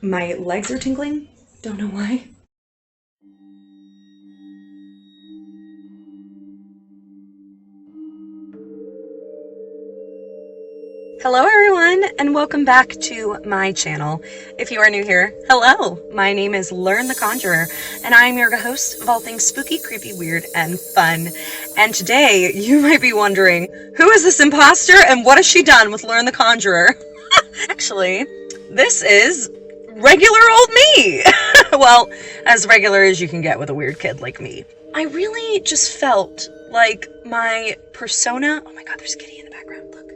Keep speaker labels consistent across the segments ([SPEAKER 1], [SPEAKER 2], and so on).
[SPEAKER 1] My legs are tingling. Don't know why. Hello everyone, and welcome back to my channel. If you are new here, hello! My name is Lern the Conjurer, and I am your host of all things spooky, creepy, weird, and fun. And today, you might be wondering, who is this imposter and what has she done with Lern the Conjurer? Actually, this is regular old me! Well, as regular as you can get with a weird kid like me. I really just felt like my persona... Oh my god, there's a kitty in the background, look.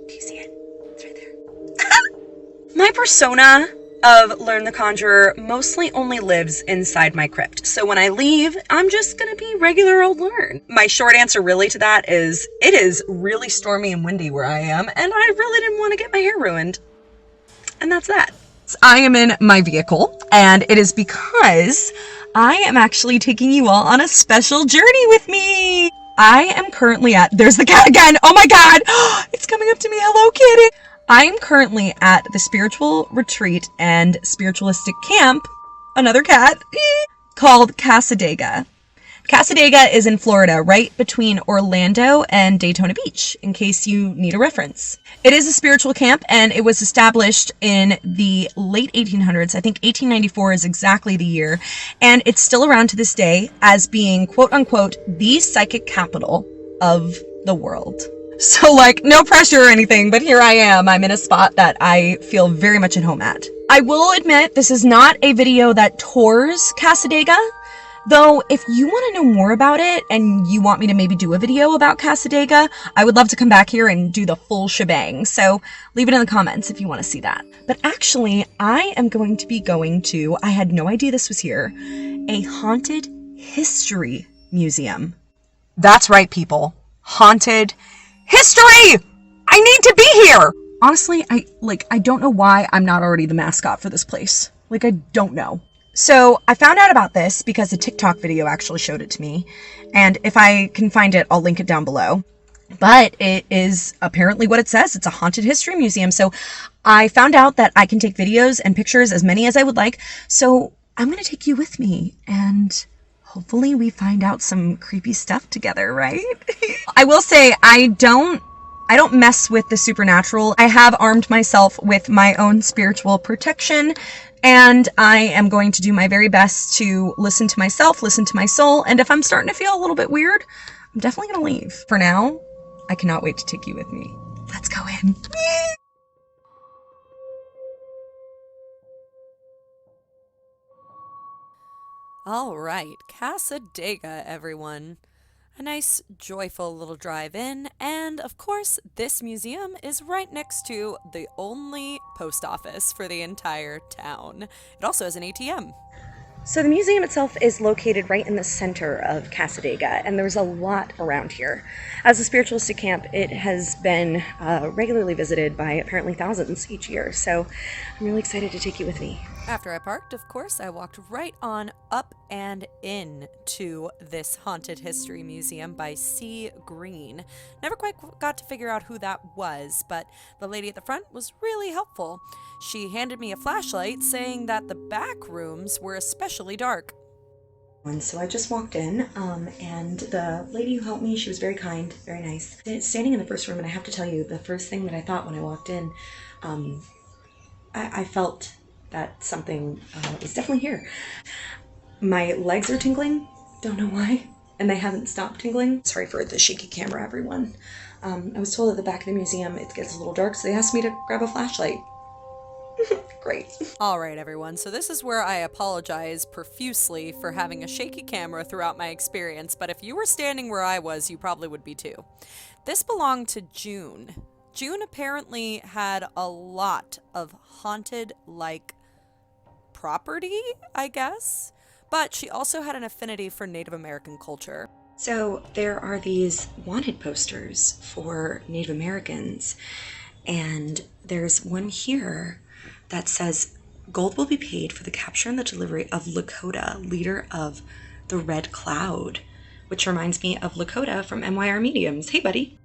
[SPEAKER 1] Do you see it? It's right there. My persona of Lern the Conjurer mostly only lives inside my crypt. So when I leave, I'm just gonna be regular old Lern. My short answer really to that is, it is really stormy and windy where I am, and I really didn't want to get my hair ruined. And that's that. I am in my vehicle, and it is because I am actually taking you all on a special journey with me. I am currently at, there's the cat again, oh my god, it's coming up to me, hello kitty. I am currently at the Spiritual Retreat and Spiritualistic Camp, another cat, called Cassadega. Cassadega is in Florida, right between Orlando and Daytona Beach, in case you need a reference. It is a spiritual camp, and it was established in the late 1800s. I think 1894 is exactly the year, and it's still around to this day as being, quote-unquote, the Psychic Capitol of the world. So, like, no pressure or anything, but here I am. I'm in a spot that I feel very much at home at. I will admit, this is not a video that tours Cassadega. Though, if you want to know more about it and you want me to maybe do a video about Cassadega, I would love to come back here and do the full shebang. So leave it in the comments if you want to see that. But actually, I am going to be going to, I had no idea this was here, a haunted history museum. That's right, people. Haunted history! I need to be here! Honestly, I don't know why I'm not already the mascot for this place. Like, I don't know. So I found out about this because a TikTok video actually showed it to me, and if I can find it, I'll link it down below. But it is apparently what it says. It's a haunted history museum. So I found out that I can take videos and pictures, as many as I would like. So I'm going to take you with me, and hopefully we find out some creepy stuff together, right? I will say I don't mess with the supernatural. I have armed myself with my own spiritual protection, and I am going to do my very best to listen to myself, listen to my soul, and if I'm starting to feel a little bit weird, I'm definitely going to leave. For now, I cannot wait to take you with me. Let's go in.
[SPEAKER 2] All right, Cassadega, everyone. A nice, joyful little drive in, and of course, this museum is right next to the only post office for the entire town. It also has an ATM.
[SPEAKER 1] So the museum itself is located right in the center of Cassadega, and there's a lot around here. As a spiritualistic camp, it has been regularly visited by apparently thousands each year, so I'm really excited to take you with me.
[SPEAKER 2] After I parked, of course, I walked right on up and in to this haunted history museum by C. Green. Never quite got to figure out who that was, but the lady at the front was really helpful. She handed me a flashlight saying that the back rooms were especially dark.
[SPEAKER 1] And so I just walked in, and the lady who helped me, she was very kind, very nice. Standing in the first room, and I have to tell you, the first thing that I thought when I walked in, I felt that something was definitely here. My legs are tingling, don't know why, and they haven't stopped tingling. Sorry for the shaky camera, everyone. I was told at the back of the museum it gets a little dark, so they asked me to grab a flashlight. Great.
[SPEAKER 2] All right, everyone, so this is where I apologize profusely for having a shaky camera throughout my experience, but if you were standing where I was, you probably would be too. This belonged to June. June apparently had a lot of haunted-like property, I guess, but she also had an affinity for Native American culture.
[SPEAKER 1] So there are these wanted posters for Native Americans, and there's one here that says, "Gold will be paid for the capture and the delivery of Lakota, leader of the Red Cloud," which reminds me of Lakota from MYR Mediums. Hey, buddy.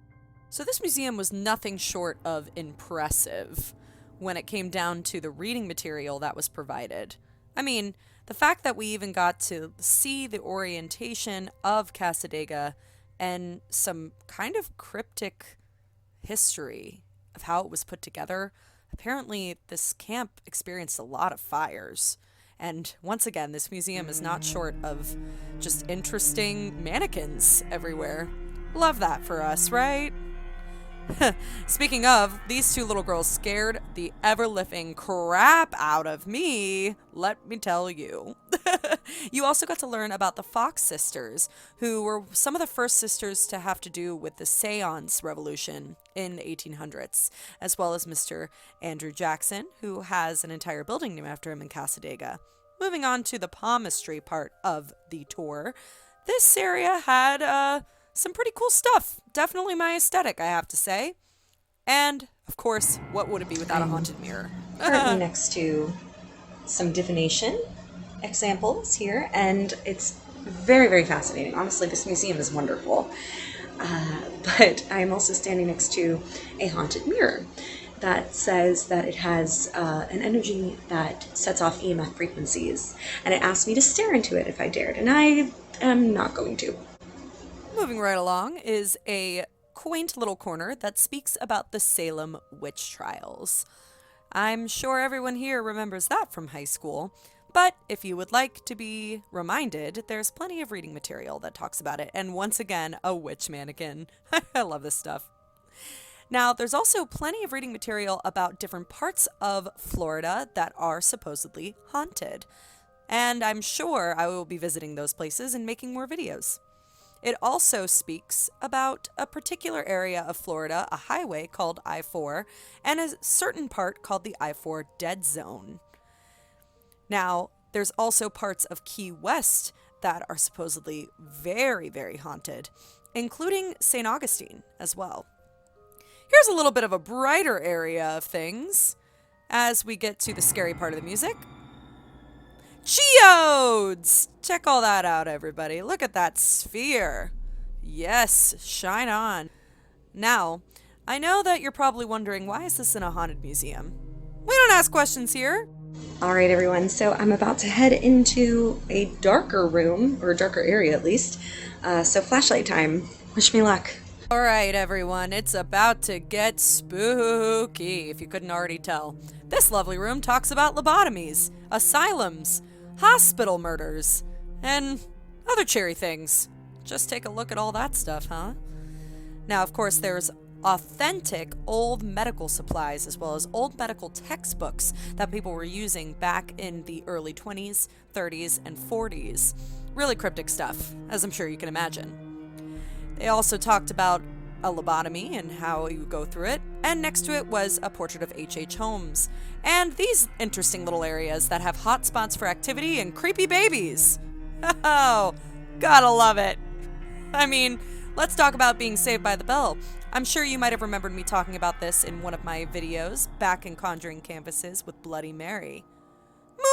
[SPEAKER 2] So this museum was nothing short of impressive. when it came down to the reading material that was provided. I mean, the fact that we even got to see the orientation of Cassadega and some kind of cryptic history of how it was put together. Apparently, this camp experienced a lot of fires. And once again, this museum is not short of just interesting mannequins everywhere. Love that for us, right? Speaking of, these two little girls scared the ever-living crap out of me, let me tell you. You also got to learn about the Fox sisters, who were some of the first sisters to have to do with the Seance revolution in the 1800s, as well as Mr. Andrew Jackson, who has an entire building named after him in Cassadega. Moving on to the palmistry part of the tour, this area had some pretty cool stuff. Definitely my aesthetic, I have to say. And, of course, what would it be without a haunted mirror?
[SPEAKER 1] Currently next to some divination examples here, and it's very, very fascinating. Honestly, this museum is wonderful. But I'm also standing next to a haunted mirror that says that it has an energy that sets off EMF frequencies, and it asked me to stare into it if I dared, and I am not going to.
[SPEAKER 2] Moving right along is a quaint little corner that speaks about the Salem witch trials. I'm sure everyone here remembers that from high school, but if you would like to be reminded, there's plenty of reading material that talks about it, and once again, a witch mannequin. I love this stuff. Now, there's also plenty of reading material about different parts of Florida that are supposedly haunted, and I'm sure I will be visiting those places and making more videos. It also speaks about a particular area of Florida, a highway called I-4, and a certain part called the I-4 Dead Zone. Now, there's also parts of Key West that are supposedly very, very haunted, including St. Augustine as well. Here's a little bit of a brighter area of things as we get to the scary part of the music. Geodes! Check all that out, everybody. Look at that sphere. Yes, shine on. Now, I know that you're probably wondering, why is this in a haunted museum? We don't ask questions here.
[SPEAKER 1] All right, everyone, so I'm about to head into a darker room, or a darker area at least, so flashlight time. Wish me luck.
[SPEAKER 2] All right, everyone, it's about to get spooky, if you couldn't already tell. This lovely room talks about lobotomies, asylums, hospital murders, and other cheery things. Just take a look at all that stuff, huh? Now, of course, there's authentic old medical supplies as well as old medical textbooks that people were using back in the early 20s, 30s, and 40s. Really cryptic stuff, as I'm sure you can imagine. They also talked about a lobotomy and how you go through it, and next to it was a portrait of H.H. Holmes, and these interesting little areas that have hot spots for activity and creepy babies. Oh, gotta love it. I mean, let's talk about being saved by the bell. I'm sure you might have remembered me talking about this in one of my videos back in Conjuring Canvases with Bloody Mary.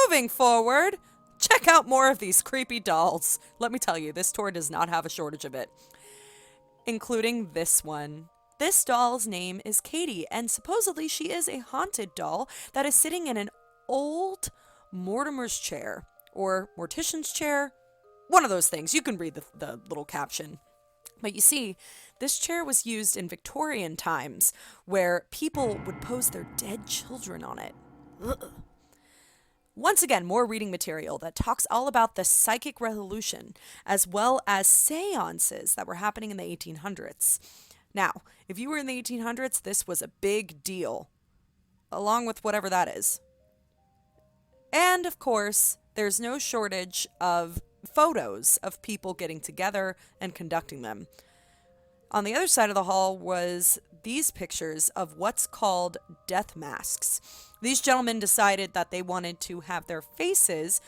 [SPEAKER 2] Moving forward, check out more of these creepy dolls. Let me tell you, this tour does not have a shortage of it. Including this one. This doll's name is Katie, and supposedly she is a haunted doll that is sitting in an old Mortimer's chair, or Mortician's chair. One of those things. You can read the little caption. But you see, this chair was used in Victorian times, where people would pose their dead children on it. Ugh. Once again, more reading material that talks all about the psychic revolution, as well as seances that were happening in the 1800s. Now, if you were in the 1800s, this was a big deal, along with whatever that is. And, of course, there's no shortage of photos of people getting together and conducting them. On the other side of the hall was these pictures of what's called death masks. These gentlemen decided that they wanted to have their faces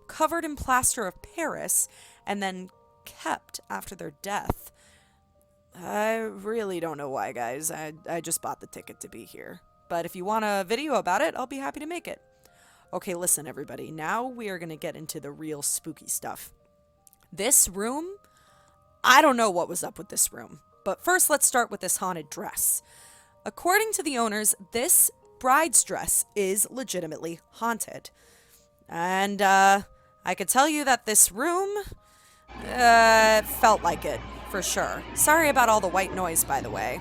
[SPEAKER 2] covered in plaster of Paris and then kept after their death. I really don't know why, guys. I just bought the ticket to be here. But if you want a video about it, I'll be happy to make it. Okay, listen, everybody. Now we are going to get into the real spooky stuff. This room, I don't know what was up with this room. But first, let's start with this haunted dress. According to the owners, this bride's dress is legitimately haunted. And I could tell you that this room felt like it, for sure. Sorry about all the white noise, by the way.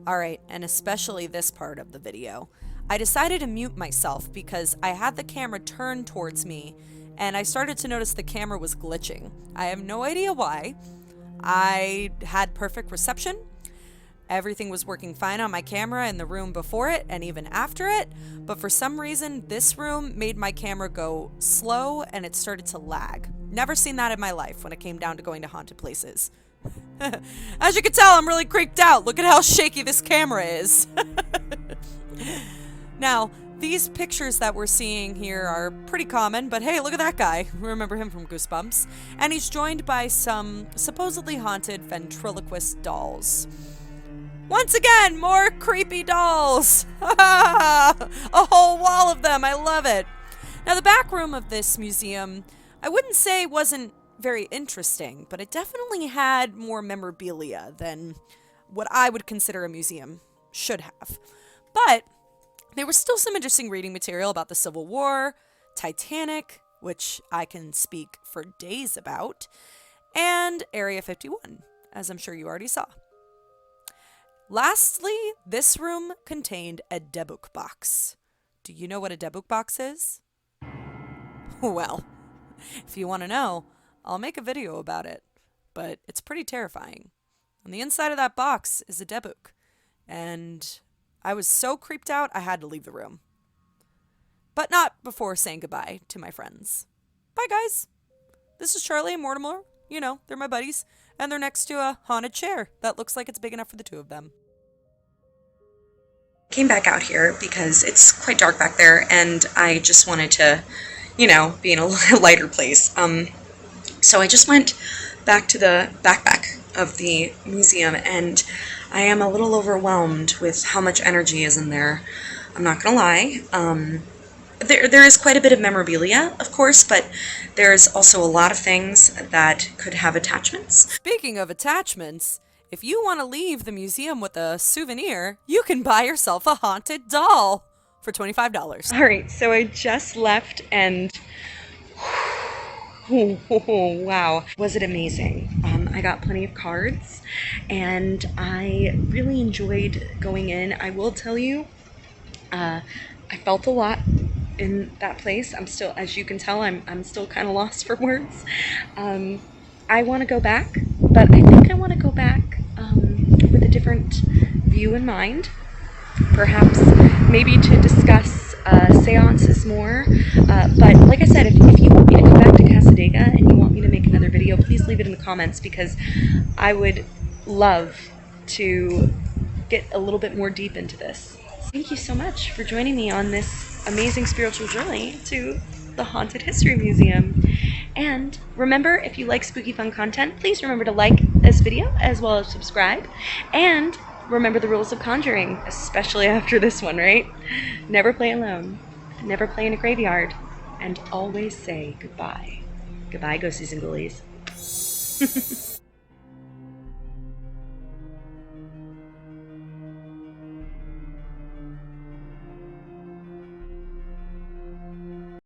[SPEAKER 2] Alright, and especially this part of the video. I decided to mute myself because I had the camera turned towards me and I started to notice the camera was glitching. I have no idea why. I had perfect reception. Everything was working fine on my camera in the room before it and even after it, but for some reason this room made my camera go slow and it started to lag. Never seen that in my life when it came down to going to haunted places. As you can tell, I'm really creeped out. Look at how shaky this camera is. Now, these pictures that we're seeing here are pretty common, but hey, look at that guy. Remember him from Goosebumps. And he's joined by some supposedly haunted ventriloquist dolls. Once again, more creepy dolls. A whole wall of them. I love it. Now, the back room of this museum, I wouldn't say wasn't very interesting, but it definitely had more memorabilia than what I would consider a museum should have. But there was still some interesting reading material about the Civil War, Titanic, which I can speak for days about, and Area 51, as I'm sure you already saw. Lastly, this room contained a debug box. Do you know what a debug box is? Well, if you want to know, I'll make a video about it, but it's pretty terrifying. On the inside of that box is a debug, and I was so creeped out I had to leave the room. But not before saying goodbye to my friends. Bye, guys. This is Charlie and Mortimer. You know, they're my buddies, and they're next to a haunted chair that looks like it's big enough for the two of them.
[SPEAKER 1] Came back out here because it's quite dark back there, and I just wanted to, you know, be in a lighter place. So I just went back to the backpack of the museum, and I am a little overwhelmed with how much energy is in there. I'm not gonna lie. There is quite a bit of memorabilia, of course, but there's also a lot of things that could have attachments.
[SPEAKER 2] Speaking of attachments, if you want to leave the museum with a souvenir, you can buy yourself a haunted doll for $25.
[SPEAKER 1] All right, so I just left, and wow, was it amazing. I got plenty of cards, and I really enjoyed going in. I will tell you, I felt a lot in that place. I'm still, as you can tell, I'm still kind of lost for words. I want to go back, but I think I want to go back with a different view in mind. Perhaps maybe to discuss seances more. But like I said, if you want me to come back to Cassadega and you want me to make another video, please leave it in the comments, because I would love to get a little bit more deep into this. Thank you so much for joining me on this amazing spiritual journey to the Haunted History Museum. And remember, if you like spooky fun content, please remember to like this video as well as subscribe. And remember the rules of conjuring, especially after this one, right? Never play alone, never play in a graveyard, and always say goodbye. Goodbye, ghosties and ghoulies.